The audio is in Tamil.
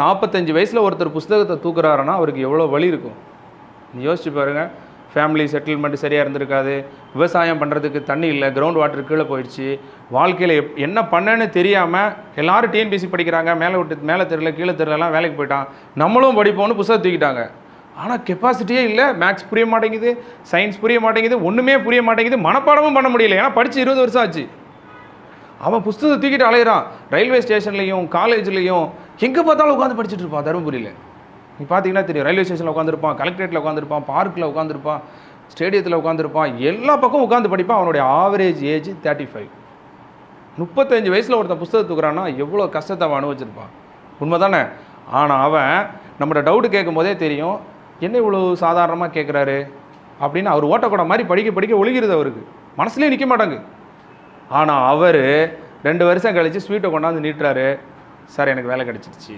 45 வயசில் ஒருத்தர் புஸ்தகத்தை தூக்குறாருன்னா அவருக்கு எவ்வளோ வலி இருக்கும் யோசிச்சு பாருங்கள். ஃபேமிலி செட்டில்மெண்ட் சரியாக இருந்திருக்காது, விவசாயம் பண்ணுறதுக்கு தண்ணி இல்லை, கிரவுண்ட் வாட்டர் கீழே போயிடுச்சு, வாழ்க்கையில் என்ன பண்ணேன்னு தெரியாமல் எல்லோரும் டிஎன்பிசி படிக்கிறாங்க, மேலே தெரியல கீழே தெரியலாம் வேலைக்கு போயிட்டான், நம்மளும் படிப்போம்னு புஸ்தகம் தூக்கிட்டாங்க. ஆனால் கெப்பாசிட்டியே இல்லை, மேக்ஸ் புரிய மாட்டேங்குது, சயின்ஸ் புரிய மாட்டேங்குது, ஒன்றுமே புரிய மாட்டேங்குது, மனப்பாடமும் பண்ண முடியல. ஏன்னா படித்து 20 வருஷம் ஆச்சு. அவன் புஸ்தகத்தை தூக்கிட்டு அலையிறான். ரயில்வே ஸ்டேஷன்லையும் காலேஜ்லேயும் எங்கே பார்த்தாலும் உட்காந்து படிச்சுட்டு இருப்பான். தருமபுரியில் நீ பார்த்தீங்கன்னா தெரியும், ரயில்வே ஸ்டேஷனில் உட்காந்துருப்பான், கலெக்டரேட்டில் உட்காந்துருப்பான், பார்க்கில் உட்காந்துருப்பான், ஸ்டேடியத்தில் உட்காந்துருப்பான், எல்லா பக்கம் உட்காந்து படிப்பான். அவனுடைய ஆவரேஜ் ஏஜ் 35. 35 வயசில் ஒருத்தன் புஸ்தகம் தூக்குறான்னா எவ்வளோ கஷ்டத்தை அவன் அனுபவிச்சிருப்பான். உண்மை தானே? ஆனால் அவன் நம்மளோட டவுட்டு கேட்கும் போதே தெரியும், என்ன இவ்வளோ சாதாரணமாக கேட்குறாரு அப்படின்னு. அவர் ஓட்டக்கூட மாதிரி படிக்க ஒழுகிறது, அவருக்கு மனசுலேயே நிற்க மாட்டாங்க. ஆனால் அவர் 2 வருஷம் கழித்து ஸ்வீட்டை கொண்டாந்து நீட்டுறாரு, சார் எனக்கு வேலை கிடச்சிருச்சு.